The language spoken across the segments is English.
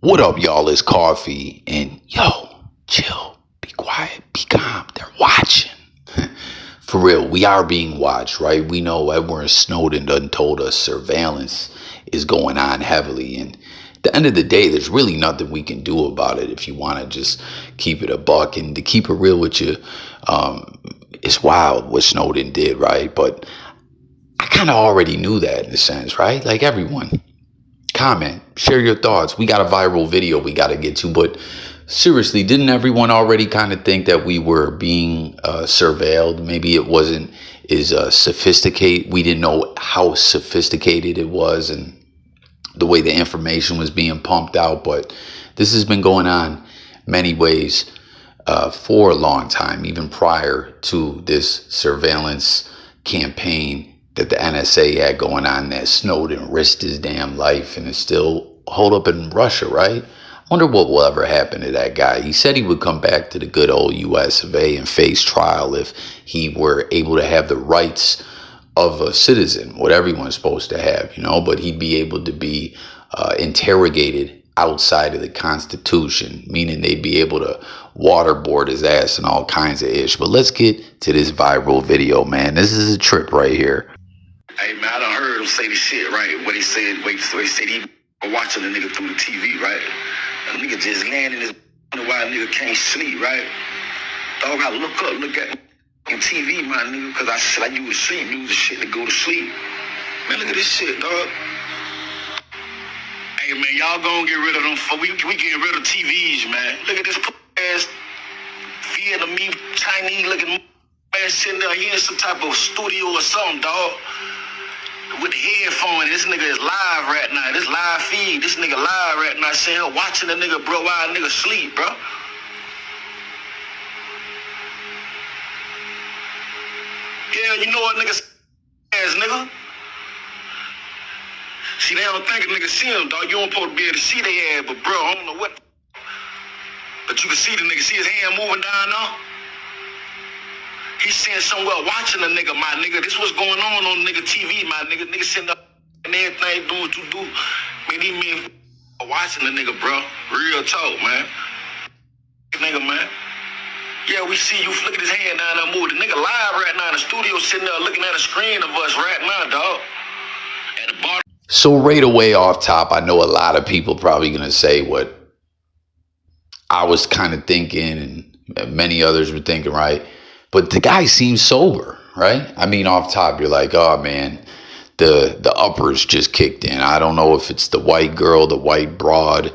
What up, y'all? It's Coffee, and yo, chill, be quiet, be calm. They're watching. For real, we are being watched, right? We know Edward Snowden done told us surveillance is going on heavily, and at the end of the day, there's really nothing we can do about it if you want to just keep it a buck. And to keep it real with you, it's wild what Snowden did, right? But I kind of already knew that in a sense, right? Like everyone. Comment, share your thoughts. We got a viral video we got to get to, but seriously, didn't everyone already kind of think that we were being surveilled? Maybe it wasn't as sophisticated. We didn't know how sophisticated it was and the way the information was being pumped out. But this has been going on many ways for a long time, even prior to this surveillance campaign that the NSA had going on, that Snowden risked his damn life and is still holed up in Russia, right? I wonder what will ever happen to that guy. He said he would come back to the good old US of A and face trial if he were able to have the rights of a citizen, what everyone's supposed to have, but he'd be able to be interrogated outside of the Constitution, meaning they'd be able to waterboard his ass and all kinds of ish. But let's get to this viral video, man. This is a trip right here. Hey, man, I done heard him say this shit, right? What he said, he watching the nigga through the TV, right? The nigga just landing his why a nigga can't sleep, right? Dog, I look at TV, my nigga, because I said I use the shit to go to sleep. Man, look at this shit, dog. Hey, man, y'all gonna get rid of them. We getting rid of TVs, man. Look at this ass Vietnamese, Chinese looking man sitting there. He in some type of studio or something, dog. With the headphone, this nigga is live right now. This live feed, this nigga live right now, saying, watching the nigga, bro, while a nigga sleep, bro. Yeah, you know what nigga ass nigga? See, they don't think a nigga see him, dog. You don't supposed to be able to see their ass, but bro, I don't know what. But you can see the nigga, see his hand moving down now? He's sitting somewhere watching a nigga, my nigga. This what's going on nigga TV, my nigga. Nigga sitting up and everything, doing what you do. Man, these men watching the nigga, bro. Real talk, man. Nigga, man. Yeah, we see you flicking his hand down there, moving. The nigga live right now in the studio, sitting there looking at a screen of us right now, dog. At the bottom. So right away off top, I know a lot of people probably going to say what I was kind of thinking and many others were thinking, right? But the guy seems sober, right? I mean, off top, you're like, oh, man, the uppers just kicked in. I don't know if it's the white girl, the white broad,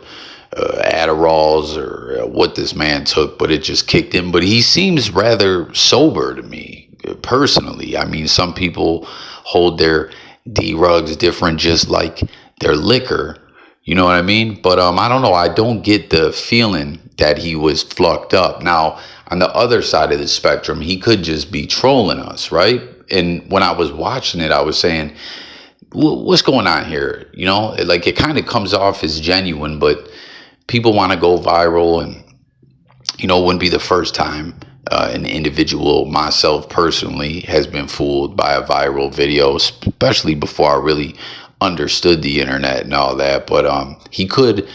Adderalls, or what this man took, but it just kicked in. But he seems rather sober to me, personally. I mean, some people hold their D-rugs different, just like their liquor. You know what I mean? But I don't know. I don't get the feeling that he was flucked up. Now, on the other side of the spectrum, he could just be trolling us, right? And when I was watching it, I was saying, what's going on here? Like it kind of comes off as genuine, but people want to go viral, and, it wouldn't be the first time an individual, myself personally, has been fooled by a viral video, especially before I really understood the internet and all that. But he could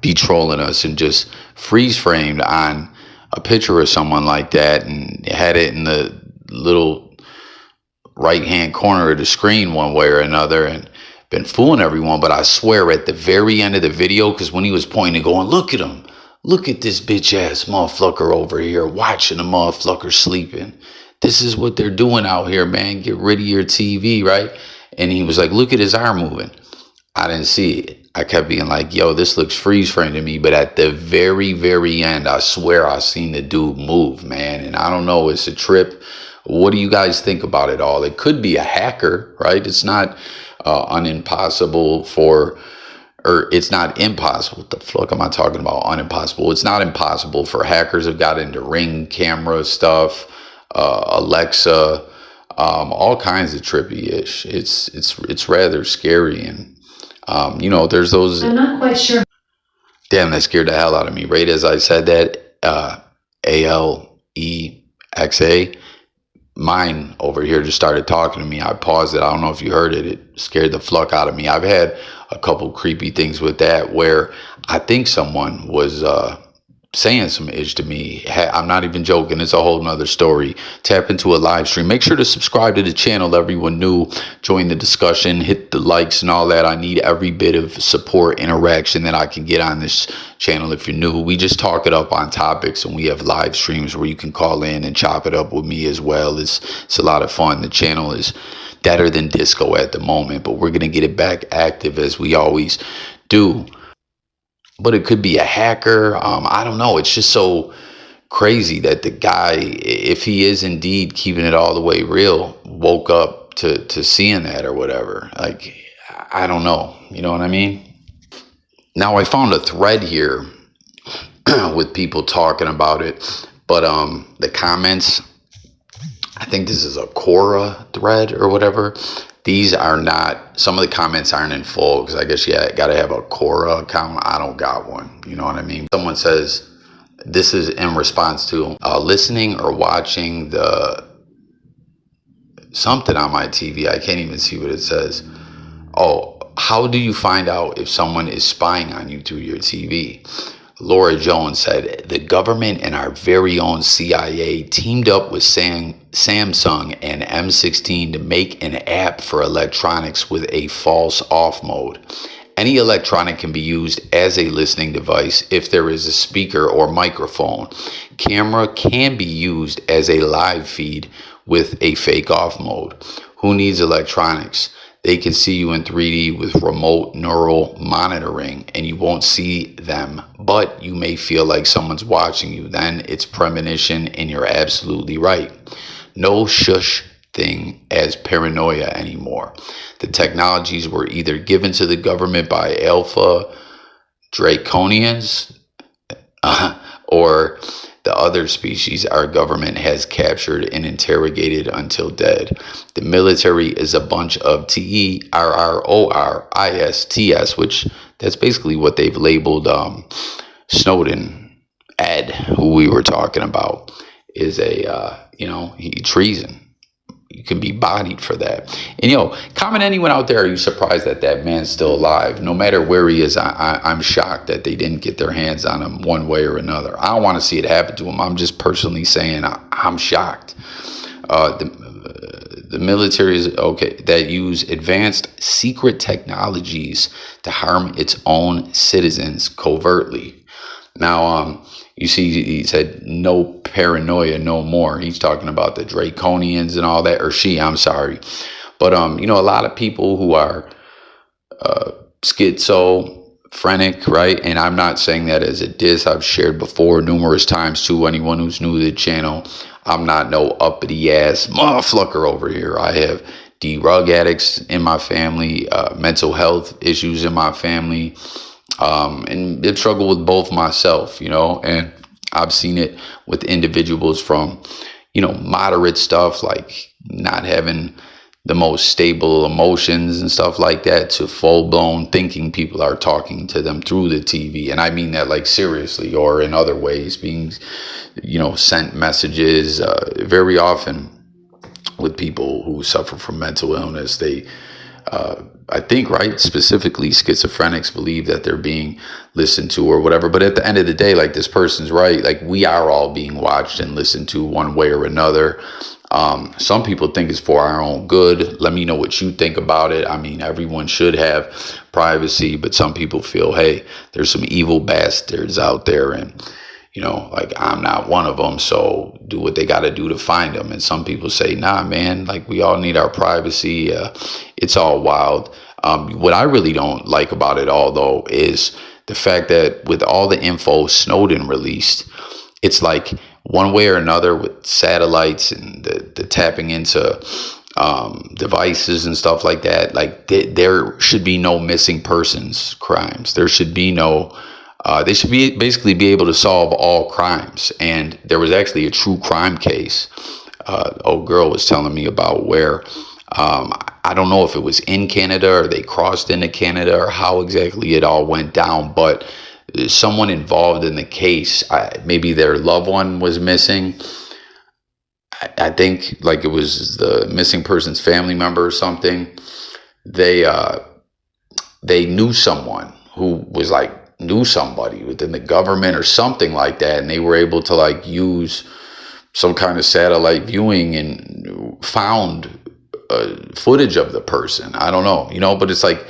be trolling us and just freeze framed on a picture of someone like that and had it in the little right hand corner of the screen one way or another and been fooling everyone. But I swear at the very end of the video, because when he was pointing going, look at him, look at this bitch ass motherfucker over here watching a motherfucker sleeping. This is what they're doing out here, man. Get rid of your TV, right? And he was like, look at his arm moving. I didn't see it. I kept being like, yo, this looks freeze frame to me. But at the very, very end, I swear I seen the dude move, man. And I don't know, it's a trip. What do you guys think about it all? It could be a hacker, right? It's not impossible. It's not impossible. What the fuck am I talking about? Unimpossible. It's not impossible for hackers have got into Ring camera stuff, Alexa, all kinds of trippy-ish. It's rather scary. And there's those. I'm not quite sure. Damn, that scared the hell out of me. Right as I said that, Alexa, mine over here just started talking to me. I paused it. I don't know if you heard it. It scared the fuck out of me. I've had a couple creepy things with that where I think someone was saying some ish to me. I'm not even joking. It's a whole nother story. Tap into a live stream. Make sure to subscribe to the channel. Everyone new, join the discussion, hit the likes and all that. I need every bit of support, interaction that I can get on this channel. If you're new, we just talk it up on topics, and we have live streams where you can call in and chop it up with me as well. It's a lot of fun. The channel is deader than disco at the moment, but we're going to get it back active as we always do. But it could be a hacker. I don't know. It's just so crazy that the guy, if he is indeed keeping it all the way real, woke up to seeing that or whatever. Like, I don't know. You know what I mean? Now, I found a thread here with people talking about it. But the comments, I think this is a Quora thread or whatever. These are not, some of the comments aren't in full because I guess you got to have a Quora account. I don't got one. You know what I mean? Someone says, this is in response to listening or watching the something on my TV. I can't even see what it says. Oh, how do you find out if someone is spying on you through your TV? Laura Jones said, the government and our very own CIA teamed up with Samsung and M16 to make an app for electronics with a false off mode. Any electronic can be used as a listening device if there is a speaker or microphone. Camera can be used as a live feed with a fake off mode. Who needs electronics? They can see you in 3D with remote neural monitoring, and you won't see them, but you may feel like someone's watching you. Then it's premonition, and you're absolutely right. No shush thing as paranoia anymore. The technologies were either given to the government by Alpha Draconians or the other species our government has captured and interrogated until dead. The military is a bunch of terrorists, which that's basically what they've labeled Snowden. Ed, who we were talking about, is a, treason. You can be bodied for that. And, comment anyone out there, are you surprised that that man's still alive? No matter where he is, I'm shocked that they didn't get their hands on him one way or another. I don't want to see it happen to him. I'm just personally saying I'm shocked. The military is okay that use advanced secret technologies to harm its own citizens covertly. Now, you see, he said no paranoia, no more. He's talking about the Draconians and all that, or I'm sorry. But, a lot of people who are schizophrenic, right? And I'm not saying that as a diss. I've shared before numerous times to anyone who's new to the channel. I'm not no uppity ass motherfucker over here. I have drug addicts in my family, mental health issues in my family. And I've struggled with both myself, and I've seen it with individuals from, moderate stuff like not having the most stable emotions and stuff like that to full blown thinking people are talking to them through the TV. And I mean that like seriously, or in other ways being, sent messages very often with people who suffer from mental illness. They, I think, right, specifically schizophrenics believe that they're being listened to or whatever. But at the end of the day, like, this person's right. Like, we are all being watched and listened to one way or another. Some people think it's for our own good. Let me know what you think about it. I mean, everyone should have privacy, but some people feel, hey, there's some evil bastards out there, and like, I'm not one of them, so do what they got to do to find them. And some people say, nah, man, like, we all need our privacy. It's all wild. What I really don't like about it all, though, is the fact that with all the info Snowden released, it's like one way or another with satellites and the tapping into devices and stuff like that, like there should be no missing persons crimes. There should be no... they should basically be able to solve all crimes. And there was actually a true crime case. Old girl was telling me about where, I don't know if it was in Canada or they crossed into Canada or how exactly it all went down, but someone involved in the case, maybe their loved one was missing. I think like it was the missing person's family member or something. They knew someone who was like knew somebody within the government or something like that, and they were able to like use some kind of satellite viewing and found footage of the person. I don't know, but it's like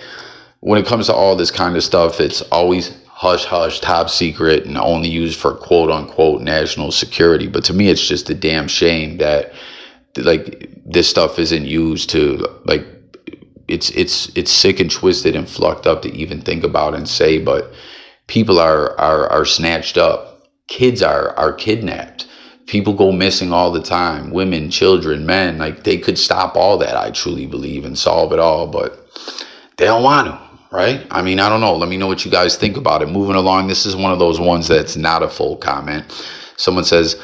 when it comes to all this kind of stuff, it's always hush hush, top secret, and only used for quote unquote national security. But to me, it's just a damn shame that like this stuff isn't used to like it's sick and twisted and fucked up to even think about and say. But people are snatched up, kids are kidnapped, people go missing all the time, women, children, men. Like they could stop all that, I truly believe, and solve it all, but they don't want to. Right? I mean, I don't know. Let me know what you guys think about it. Moving along, this is one of those ones that's not a full comment. Someone says,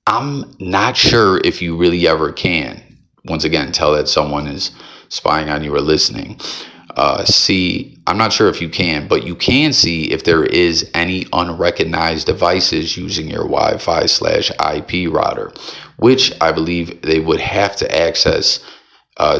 I'm not sure if you really ever can. Once again, tell that someone is spying on you or listening. See, I'm not sure if you can, but you can see if there is any unrecognized devices using your Wi-Fi/IP router, which I believe they would have to access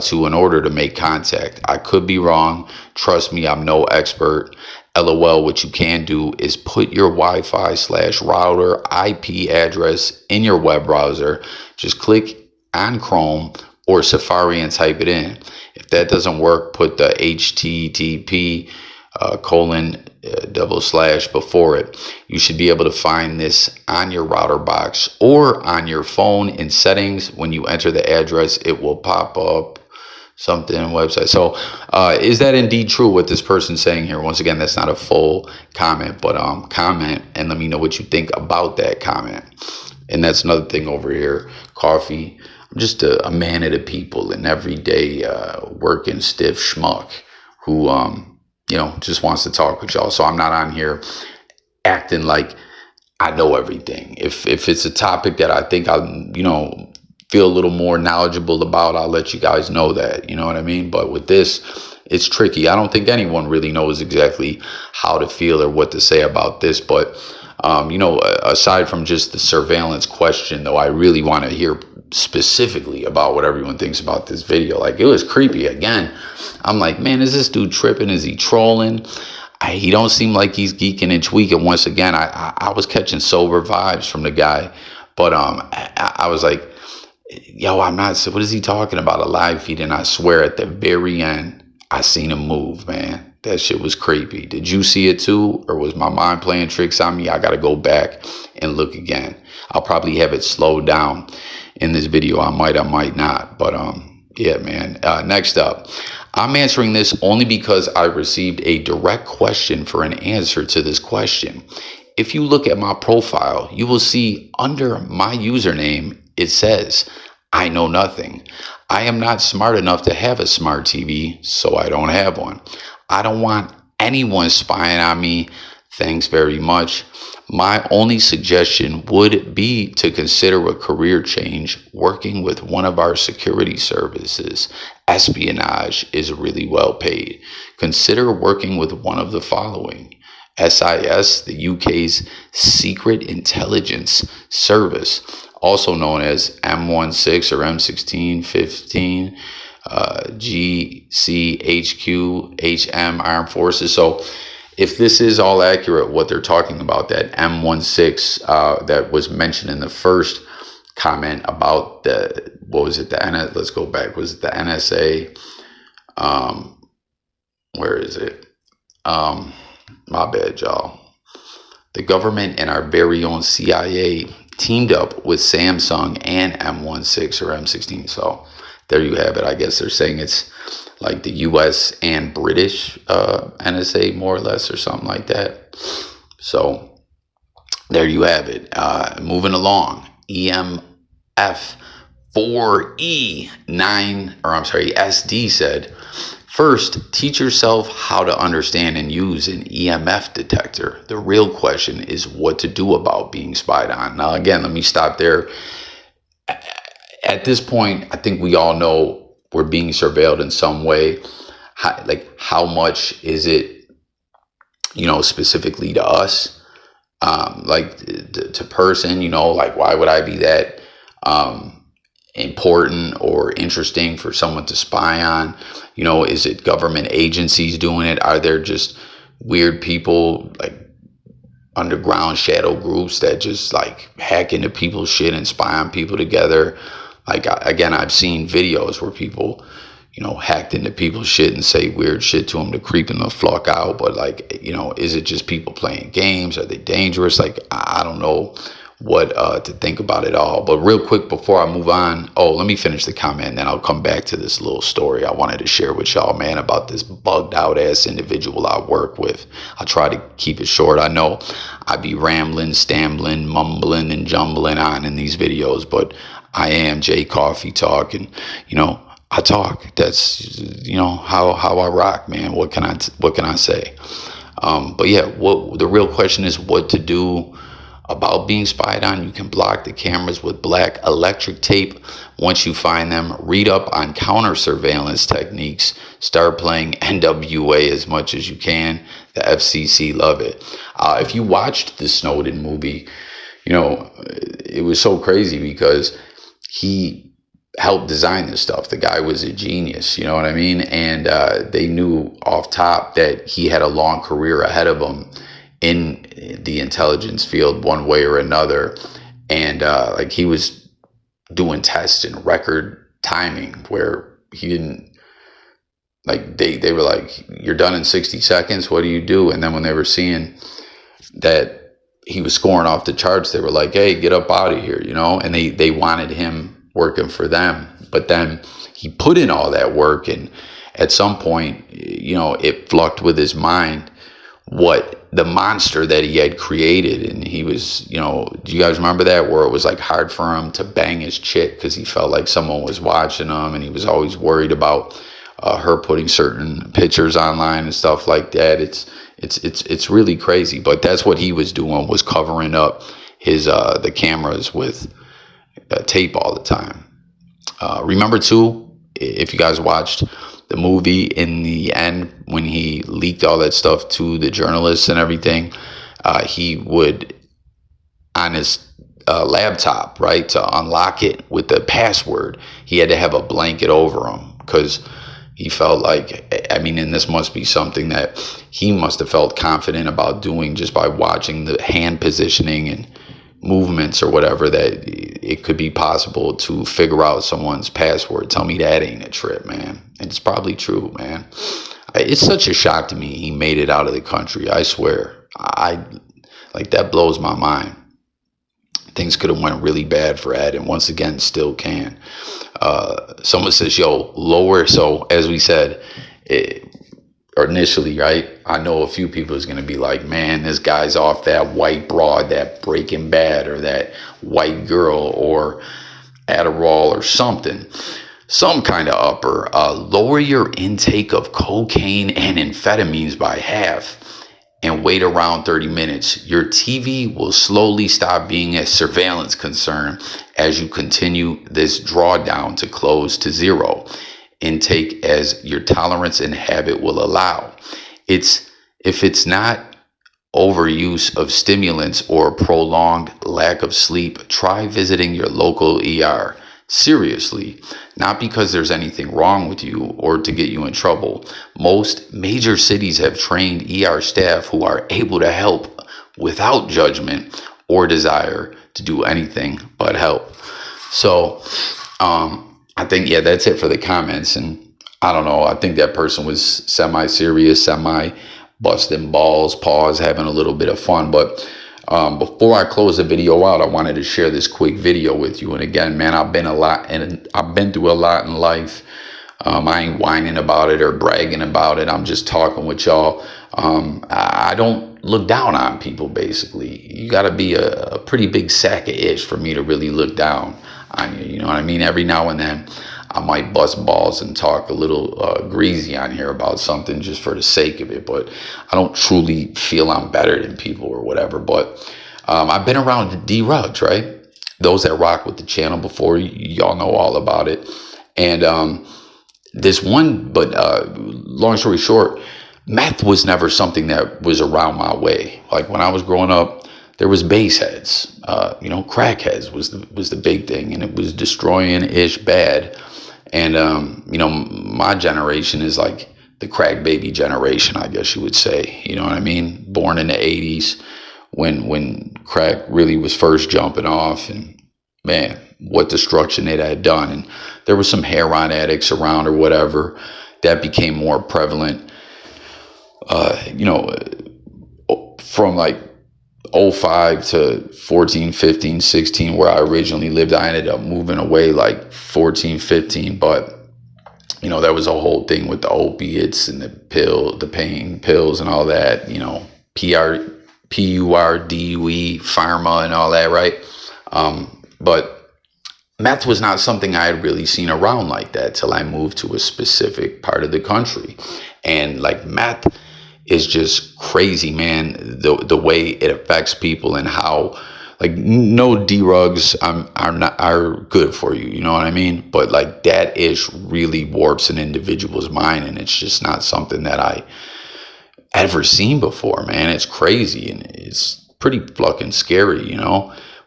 to in order to make contact. I could be wrong. Trust me, I'm no expert. LOL, what you can do is put your Wi-Fi/router IP address in your web browser. Just click on Chrome or Safari and type it in. If that doesn't work, put the HTTP : before it. You should be able to find this on your router box or on your phone in settings. When you enter the address, it will pop up something website. So is that indeed true what this person's saying here? Once again, that's not a full comment, but comment and let me know what you think about that comment. And that's another thing over here, coffee. I'm just a man of the people, an everyday working stiff schmuck who just wants to talk with y'all. So I'm not on here acting like I know everything. If it's a topic that I think I'll, feel a little more knowledgeable about, I'll let you guys know that, you know what I mean? But with this, it's tricky. I don't think anyone really knows exactly how to feel or what to say about this. But, aside from just the surveillance question, though, I really want to hear specifically about what everyone thinks about this video. Like, it was creepy. Again, I'm like, man, is this dude tripping? Is he trolling? He don't seem like he's geeking and tweaking. Once again, I was catching sober vibes from the guy, but I was like, yo, I'm not, what is he talking about? A live feed? And I swear at the very end, I seen him move, man. That shit was creepy. Did you see it too? Or was my mind playing tricks on me? I got to go back and look again. I'll probably have it slowed down in this video. I might not. But yeah, man. Next up, I'm answering this only because I received a direct question for an answer to this question. If you look at my profile, you will see under my username, it says, I know nothing. I am not smart enough to have a smart TV, so I don't have one. I don't want anyone spying on me. Thanks very much. My only suggestion would be to consider a career change working with one of our security services. Espionage is really well paid. Consider working with one of the following: SIS, the UK's Secret Intelligence Service, also known as M16 or M1615, GCHQ, HM, Armed Forces. So if this is all accurate, what they're talking about, that M16 that was mentioned in the first comment about the, what was it, let's go back, was it the NSA? Where is it? My bad, y'all. The government and our very own CIA teamed up with Samsung and M16 or M16. So there you have it. I guess they're saying it's like the US and British NSA, more or less, or something like that. So there you have it. Moving along, EMF4E9, or I'm sorry, SD said, first, teach yourself how to understand and use an EMF detector. The real question is what to do about being spied on. Now, again, let me stop there. At this point, I think we all know we're being surveilled in some way. How much is it, specifically to us? To person, why would I be that important or interesting for someone to spy on? You know, is it government agencies doing it? Are there just weird people, like underground shadow groups that just like hack into people's shit and spy on people together? Like, again, I've seen videos where people, you know, hacked into people's shit and say weird shit to them to creep them the fuck out. But like, you know, is it just people playing games? Are they dangerous? Like, I don't know what to think about it all. But real quick before I move on, let me finish the comment and then I'll come back to this little story I wanted to share with y'all, man, about this bugged out ass individual I work with. I'll try to keep it short. I know I be rambling, stambling, mumbling and jumbling on in these videos, but I am Jay Coffee Talk, and you know, I talk. That's, you know, how I rock, man. What can I say? But yeah, what the real question is, what to do about being spied on. You can block the cameras with black electric tape. Once you find them, read up on counter surveillance techniques. Start playing NWA as much as you can. The FCC love it. If you watched the Snowden movie, you know, it was so crazy because he helped design this stuff. The guy was a genius, you know what I mean? And they knew off top that he had a long career ahead of him in the intelligence field one way or another. And like, he was doing tests in record timing where he didn't, like, they were like, you're done in 60 seconds, what do you do? And then when they were seeing that he was scoring off the charts, they were like, hey, get up out of here, you know? And they wanted him working for them. But then he put in all that work, and at some point, you know, it flucked with his mind what the monster that he had created. And he was, you know, do you guys remember that, where it was like hard for him to bang his chick because he felt like someone was watching him, and he was always worried about her putting certain pictures online and stuff like that. It's really crazy. But that's what he was doing, was covering up his the cameras with tape all the time. Remember too, if you guys watched the movie, in the end, when he leaked all that stuff to the journalists and everything, he would, on his laptop, right, to unlock it with the password, he had to have a blanket over him, because he felt like, I mean, and this must be something that he must have felt confident about doing just by watching the hand positioning and movements or whatever, that it could be possible to figure out someone's password. Tell me that ain't a trip, man. It's probably true, man. It's such a shock to me he made it out of the country. I swear, like, that blows my mind. Things could have went really bad for Ed, and once again still can. Someone says, yo, lower. So as we said initially, right, I know a few people is going to be like, man, this guy's off that white broad, that Breaking Bad, or that white girl, or Adderall or something, some kind of upper. Lower your intake of cocaine and amphetamines by half and wait around 30 minutes. Your TV will slowly stop being a surveillance concern as you continue this drawdown to close to zero intake as your tolerance and habit will allow. If it's not overuse of stimulants or prolonged lack of sleep, try visiting your local ER. Seriously, not because there's anything wrong with you or to get you in trouble. Most major cities have trained ER staff who are able to help without judgment or desire to do anything but help. So, I think, yeah, that's it for the comments. And I don't know, I think that person was semi-serious, semi-busting balls, pause, having a little bit of fun. But before I close the video out, I wanted to share this quick video with you. And again, man, I've been through a lot in life. I ain't whining about it or bragging about it. I'm just talking with y'all. I don't look down on people, basically. You got to be a pretty big sack of ish for me to really look down on you. You know what I mean? Every now and then I might bust balls and talk a little greasy on here about something just for the sake of it. But I don't truly feel I'm better than people or whatever. But I've been around D-Rugs, right? Those that rock with the channel before, y'all know all about it. And this one, but long story short, meth was never something that was around my way. Like when I was growing up, there was base heads, crackheads was the big thing, and it was destroying ish bad. And my generation is like the crack baby generation, I guess you would say. You know what I mean? Born in the 80s when crack really was first jumping off, and man, what destruction it had done. And there were some heroin addicts around or whatever. That became more prevalent, from like '05 to 14, 15, 16, where I originally lived. I ended up moving away like 14, 15, but there was a whole thing with the opiates and the pain pills and all that, PURDUE, pharma and all that, right? But meth was not something I had really seen around like that till I moved to a specific part of the country. And like meth is just crazy, man, the way it affects people, and how, like, no D-rugs are good for you, you know what I mean? But like that ish really warps an individual's mind, and it's just not something that I ever seen before, man. It's crazy, and it's pretty fucking scary,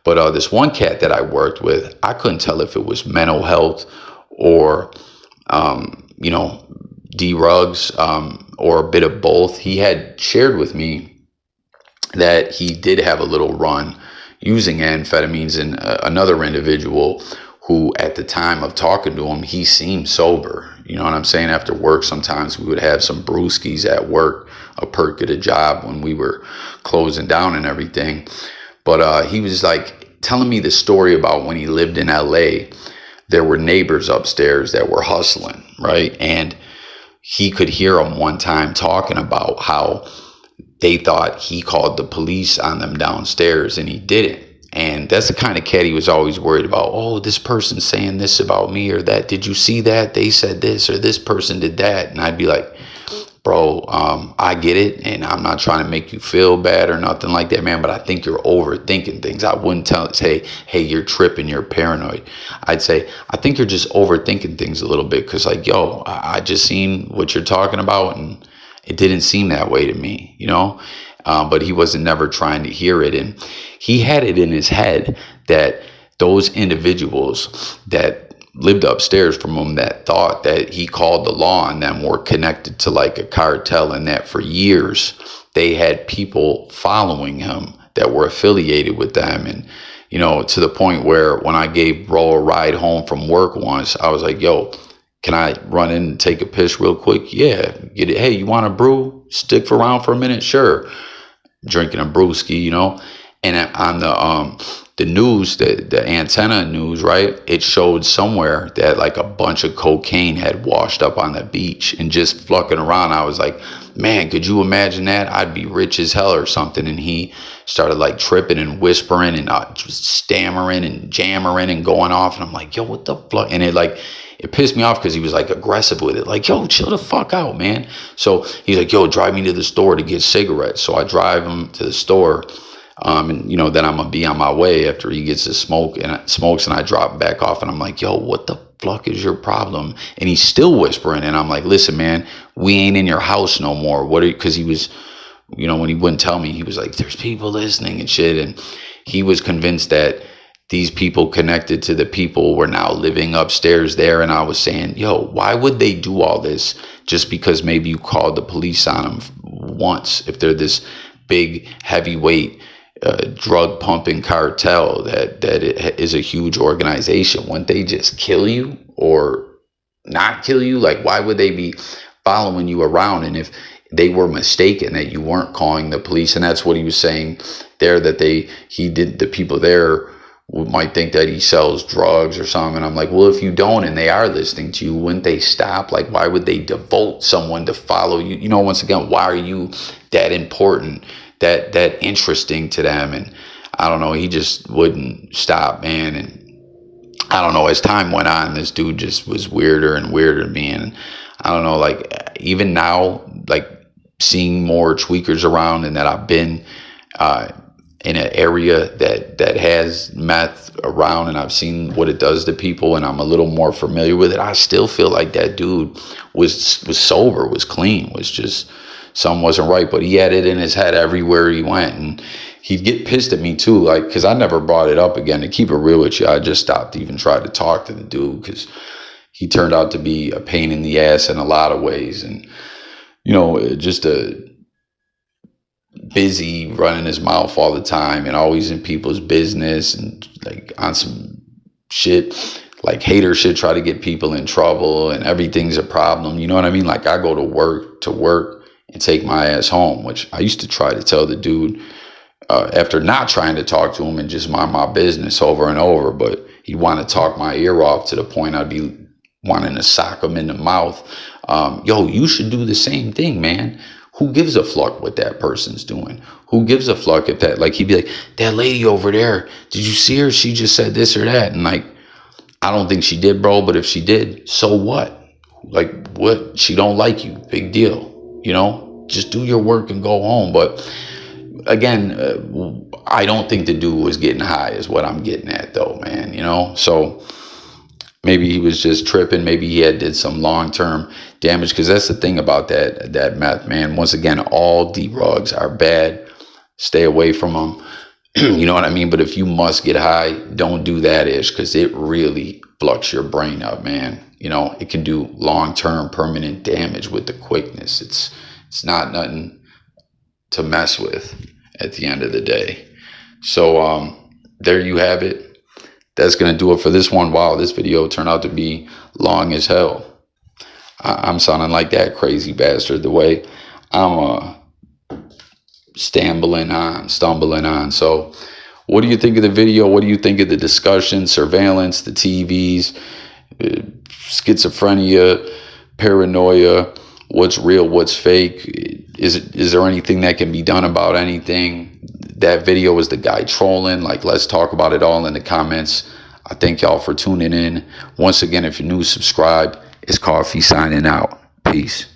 But this one cat that I worked with, I couldn't tell if it was mental health or, D-rugs, or a bit of both. He had shared with me that he did have a little run using amphetamines, and another individual who at the time of talking to him, he seemed sober. You know what I'm saying? After work, sometimes we would have some brewskis at work, a perk at a job when we were closing down and everything. But he was like telling me the story about when he lived in LA, there were neighbors upstairs that were hustling, right? And he could hear them one time talking about how they thought he called the police on them downstairs, and he didn't. And that's the kind of cat he was always worried about. Oh, this person's saying this about me or that. Did you see that? They said this, or this person did that. And I'd be like, bro, I get it, and I'm not trying to make you feel bad or nothing like that, man, but I think you're overthinking things. I wouldn't say, hey, you're tripping, you're paranoid. I'd say, I think you're just overthinking things a little bit, because like, yo, I just seen what you're talking about, and it didn't seem that way to me, but he wasn't never trying to hear it. And he had it in his head that those individuals that lived upstairs from him that thought that he called the law on them were connected to like a cartel, and that for years they had people following him that were affiliated with them. And to the point where when I gave bro a ride home from work once, I was like, yo, can I run in and take a piss real quick? Yeah, get it. Hey, you want a brew? Stick around for a minute? Sure. Drinking a brewski, and on the news, the antenna news, right? It showed somewhere that like a bunch of cocaine had washed up on the beach and just flocking around. I was like, man, could you imagine that? I'd be rich as hell or something. And he started like tripping and whispering and just stammering and jammering and going off. And I'm like, yo, what the fuck? And it pissed me off because he was like aggressive with it. Like, yo, chill the fuck out, man. So he's like, yo, drive me to the store to get cigarettes. So I drive him to the store. And then I'm gonna be on my way after he gets his smokes, and I drop back off, and I'm like, yo, what the fuck is your problem? And he's still whispering, and I'm like, listen, man, we ain't in your house no more. Because he was, when he wouldn't tell me, he was like, there's people listening and shit. And he was convinced that these people connected to the people were now living upstairs there. And I was saying, yo, why would they do all this just because maybe you called the police on them once, if they're this big heavyweight drug pumping cartel that it is a huge organization? Wouldn't they just kill you or not kill you? Like, why would they be following you around? And if they were mistaken that you weren't calling the police, and that's what he was saying there, that the people there might think that he sells drugs or something. And I'm like, well, if you don't and they are listening to you, wouldn't they stop? Like, why would they devote someone to follow you? Once again, why are you that important, that interesting to them? And I don't know, he just wouldn't stop, man. And I don't know, as time went on, this dude just was weirder and weirder to me. And I don't know, like, even now, like, seeing more tweakers around, and that I've been in an area that has meth around, and I've seen what it does to people, and I'm a little more familiar with it, I still feel like that dude was sober, was clean, was just something wasn't right. But he had it in his head everywhere he went. And he'd get pissed at me too, like, because I never brought it up again. To keep it real with you, I just stopped even trying to talk to the dude because he turned out to be a pain in the ass in a lot of ways. And, you know, just a busy, running his mouth all the time and always in people's business and like on some shit, like hater shit, try to get people in trouble and everything's a problem. You know what I mean? Like I go to work and take my ass home, which I used to try to tell the dude after not trying to talk to him and just mind my business over and over. But he'd want to talk my ear off to the point I'd be wanting to sock him in the mouth. Yo, you should do the same thing, man. Who gives a fuck what that person's doing? Who gives a fuck if that, like, he'd be like, that lady over there, did you see her? She just said this or that. And like, I don't think she did, bro. But if she did, so what? Like, what? She don't like you. Big deal. You know, just do your work and go home. But again, I don't think the dude was getting high is what I'm getting at though, man. You know, so maybe he was just tripping. Maybe he did some long-term damage, because that's the thing about that meth, man. Once again, all D-Rugs are bad. Stay away from them. You know what I mean? But if you must get high, don't do that ish, because it really fucks your brain up, man. You know, it can do long-term permanent damage with the quickness. It's not nothing to mess with at the end of the day. So there you have it. That's going to do it for this one. Wow, this video turned out to be long as hell. I'm sounding like that crazy bastard the way I'm stumbling on. So what do you think of the video? What do you think of the discussion, surveillance, the TVs, schizophrenia, paranoia, what's real, what's fake? Is there anything that can be done about anything? That video was the guy trolling. Like, let's talk about it all in the comments. I thank y'all for tuning in. Once again, if you're new, subscribe. It's Coffee signing out. Peace.